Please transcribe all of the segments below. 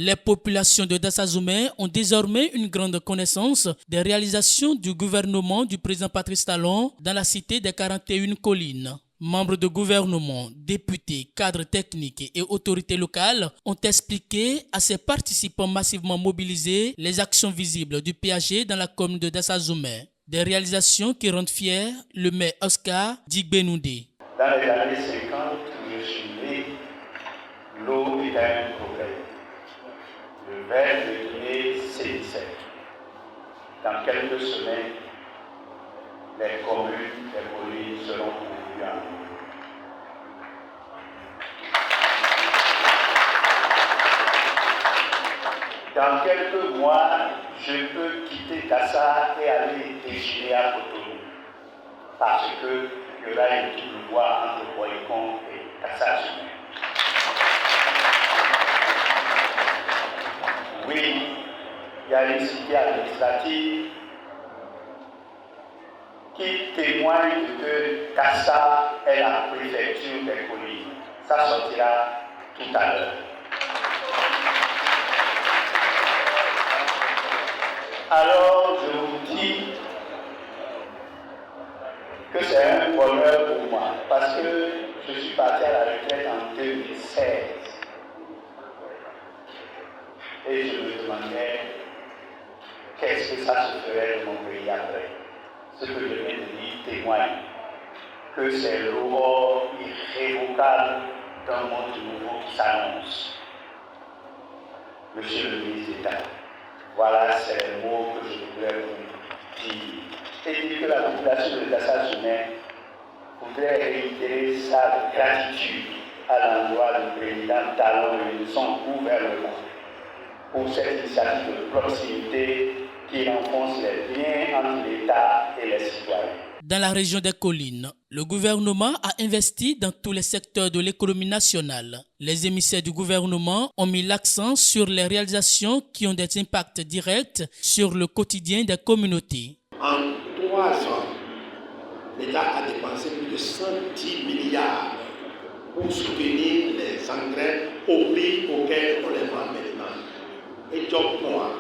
Les populations de Dassazoumé ont désormais une grande connaissance des réalisations du gouvernement du président Patrice Talon dans la cité des 41 collines. Membres de gouvernement, députés, cadres techniques et autorités locales ont expliqué à ces participants massivement mobilisés les actions visibles du PAG dans la commune de Dassazoumé. Des réalisations qui rendent fiers le maire Oscar Digbenoudé. Dans les années 50, je suis né, l'eau était un problème. Le verre devenait C17. Dans quelques semaines, les communes, les collines seront pourvues en eau. Dans quelques mois, je peux quitter Dassa et aller déjeuner à Cotonou, parce qu'il y aura une double voie entre Boycon et Dassazoumé. Oui, il y a une cité administrative qui témoigne que Dassa est la préfecture des collines. Ça sortira tout à l'heure. Alors, je vous dis que c'est un bonheur pour moi, parce que je suis parti à la retraite en 2016. Et je me demandais qu'est-ce que ça se ferait de mon pays après. Ce que je viens de dire témoigne que c'est l'aurore irrévocable d'un monde nouveau qui s'annonce. Monsieur le ministre d'État, voilà, c'est le mot que je voulais vous dire. Et dire que la population de Dassazoumé voudrait réitérer sa gratitude à l'endroit du président Talon et de son gouvernement pour cette initiative de proximité qui renforce les liens entre l'État et les citoyens. Dans la région des collines, le gouvernement a investi dans tous les secteurs de l'économie nationale. Les émissaires du gouvernement ont mis l'accent sur les réalisations qui ont des impacts directs sur le quotidien des communautés. En 3 ans, l'État a dépensé plus de 110 milliards pour soutenir les engrais au prix auquel on les vend maintenant. Et donc, moi,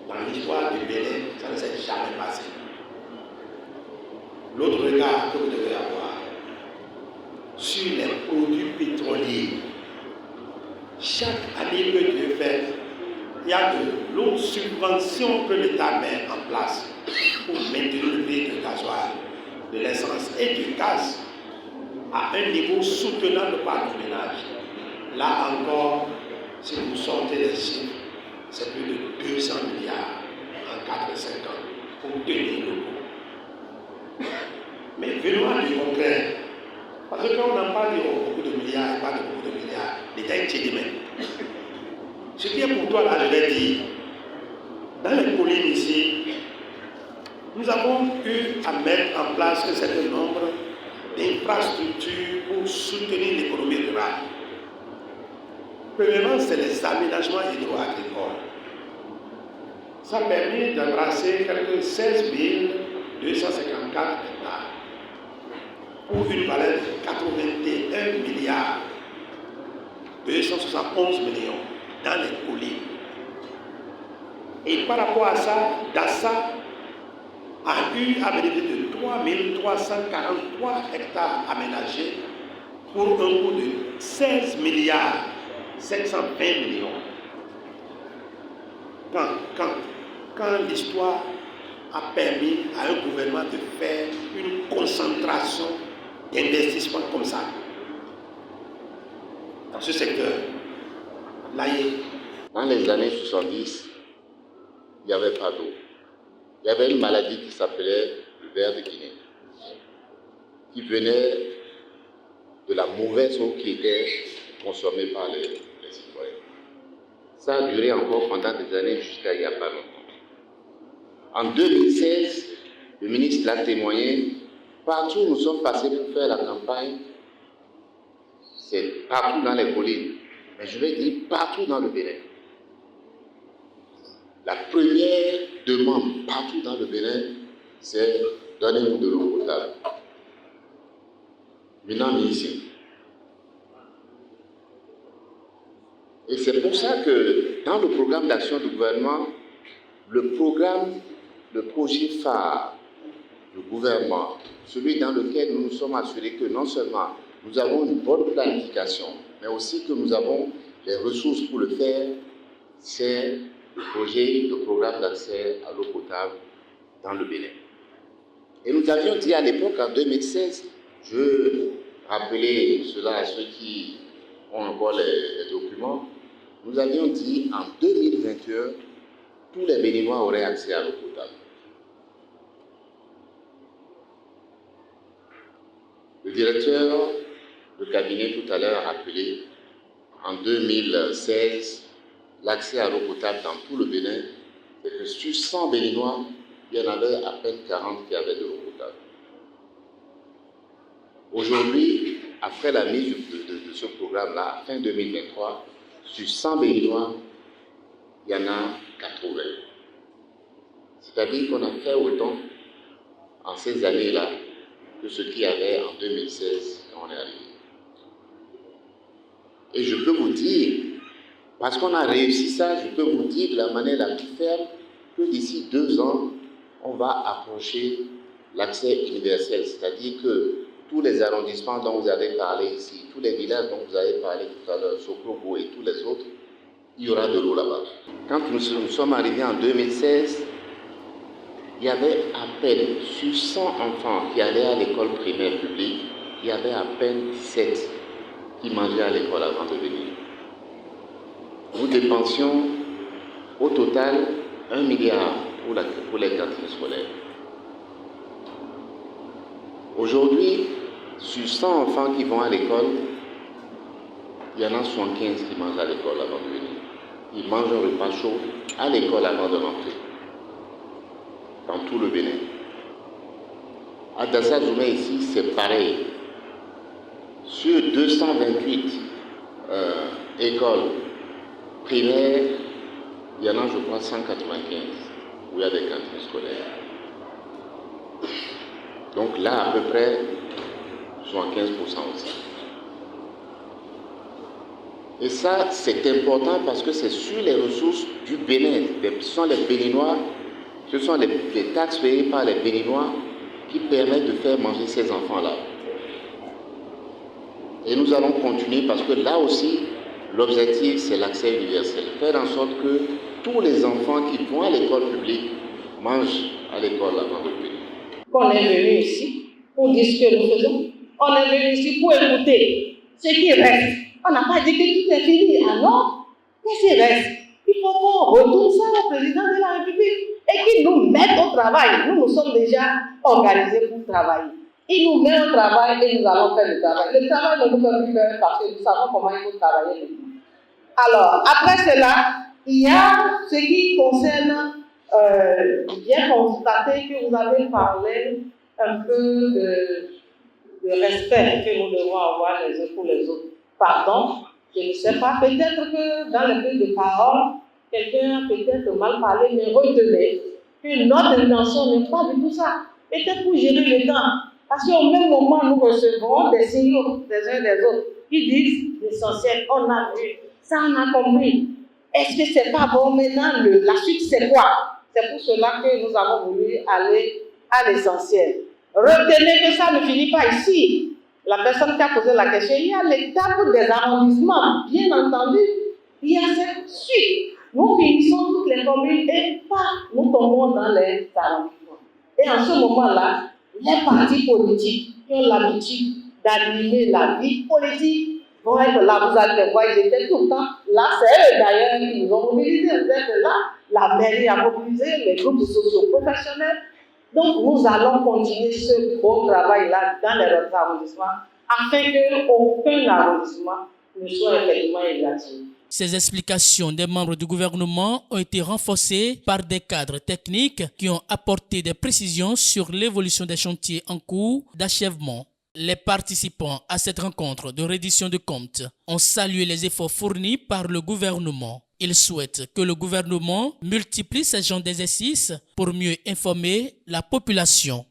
dans l'histoire du Bénin, ça ne s'est jamais passé. L'autre regard que vous devez avoir sur les produits pétroliers, chaque année que Dieu fait, il y a de l'autre subvention que l'État met en place pour maintenir le prix du gasoil, de l'essence et du gaz à un niveau soutenable par nos ménages. Là encore, si vous sortez les chiffres, c'est plus de 200 milliards en 4-5 ans pour tenir le coup. Mais venons du contraire. Parce que quand on en parle de beaucoup de milliards et pas de beaucoup de milliards, l'État est tiédé. Ce qui est pour toi là, je vais dire, dans les collines ici, nous avons eu à mettre en place un certain nombre d'infrastructures pour soutenir l'économie rurale. Premièrement, c'est les aménagements hydro-agricoles. Ça a permis d'embrasser quelques 16 254 hectares pour une valeur de 81 milliards 271 millions dans les collines. Et par rapport à ça, Dassa a eu à bénéficier de 3 343 hectares aménagés pour un coût de 16 milliards 720 millions. Quand l'histoire a permis à un gouvernement de faire une concentration d'investissement comme ça, dans ce secteur, là, dans les années 70, il n'y avait pas d'eau. Il y avait une maladie qui s'appelait le ver de Guinée, qui venait de la mauvaise eau qui était consommée par les citoyens. Ça a duré encore pendant des années jusqu'à il n'y a pas longtemps. En 2016, le ministre l'a témoigné, partout où nous sommes passés pour faire la campagne, c'est partout dans les collines, mais je vais dire partout dans le Bénin. La première demande partout dans le Bénin, c'est donnez-nous de l'eau potable. Maintenant, ici. Et c'est pour ça que dans le programme d'action du gouvernement, le projet phare du gouvernement, celui dans lequel nous nous sommes assurés que non seulement nous avons une bonne planification, mais aussi que nous avons les ressources pour le faire, c'est le programme d'accès à l'eau potable dans le Bénin. Et nous avions dit à l'époque, en 2016, je rappelais cela à ceux qui ont encore les documents, nous avions dit en 2021, tous les Béninois auraient accès à l'eau potable. Le directeur de cabinet tout à l'heure a rappelé en 2016 l'accès à l'eau potable dans tout le Bénin, c'est que sur 100 Béninois, il y en avait à peine 40 qui avaient de l'eau potable. Aujourd'hui, après la mise de ce programme-là, fin 2023, sur 100 Béninois, il y en a 80. C'est-à-dire qu'on a fait autant en ces années-là que ce qu'il y avait en 2016 quand on est arrivé. Et je peux vous dire, parce qu'on a réussi ça, je peux vous dire de la manière la plus ferme que d'ici 2 ans, on va approcher l'accès universel. C'est-à-dire que tous les arrondissements dont vous avez parlé ici, tous les villages dont vous avez parlé tout à l'heure, Sokrobo et tous les autres, il y aura de l'eau là-bas. Quand nous sommes arrivés en 2016, il y avait à peine, sur 100 enfants qui allaient à l'école primaire publique, il y avait à peine 17 qui mangeaient à l'école avant de venir. Nous dépensions au total 1 milliard pour les cantines scolaires. Aujourd'hui, sur 100 enfants qui vont à l'école, il y en a 75 qui mangent à l'école avant de venir. Ils mangent un repas chaud à l'école avant de rentrer. Dans tout le Bénin. À Dassa-Zoumé ici, c'est pareil. Sur 228 écoles primaires, il y en a, je crois, 195 où il y a des cantines scolaires. Donc là, à peu près, 75% aussi. Et ça, c'est important parce que c'est sur les ressources du Bénin. Ce sont les Béninois, ce sont les taxes payées par les Béninois qui permettent de faire manger ces enfants-là. Et nous allons continuer parce que là aussi, l'objectif, c'est l'accès universel. Faire en sorte que tous les enfants qui vont à l'école publique mangent à l'école avant de venir. On est venu ici pour dire ce que nous faisons. On est venu ici pour écouter ce qui reste. On n'a pas dit que tout est fini. Ah non, qu'est-ce qui reste? Il faut qu'on retourne ça au président de la République et qu'il nous mette au travail. Nous sommes déjà organisés pour travailler. Il nous met au travail et nous allons faire le travail. Le travail ne nous fait plus faire parce que nous savons comment il faut travailler maintenant. Alors, après cela, il y a ce qui concerne, bien constaté que vous avez parlé un peu de respect que nous devons avoir les uns pour les autres. Pardon, je ne sais pas, peut-être que dans le peu de parole, quelqu'un a peut-être mal parlé, mais retenez que notre intention n'est pas du tout ça. Peut-être pour gérer le temps. Parce qu'au même moment, nous recevons des signaux des uns des autres qui disent l'essentiel, on a vu, ça on a compris. Est-ce que c'est pas bon maintenant? La suite, c'est quoi? C'est pour cela que nous avons voulu aller à l'essentiel. Retenez que ça ne finit pas ici. La personne qui a posé la question, il y a l'étape des arrondissements, bien entendu. Il y a cette suite. Nous finissons toutes les communes et nous tombons dans les arrondissements. Et en ce moment-là, les partis politiques qui ont l'habitude d'animer la vie politique vont être là. Vous allez les voir, ils étaient tout le temps là. C'est eux d'ailleurs qui nous ont mobilisés. Vous êtes là. La mairie a mobilisé, les groupes socio-professionnels. Donc, nous allons continuer ce beau travail-là dans les arrondissements afin qu'aucun arrondissement ne soit effectivement égratigné. Ces explications des membres du gouvernement ont été renforcées par des cadres techniques qui ont apporté des précisions sur l'évolution des chantiers en cours d'achèvement. Les participants à cette rencontre de reddition de comptes ont salué les efforts fournis par le gouvernement. Ils souhaitent que le gouvernement multiplie ces genres d'exercices pour mieux informer la population.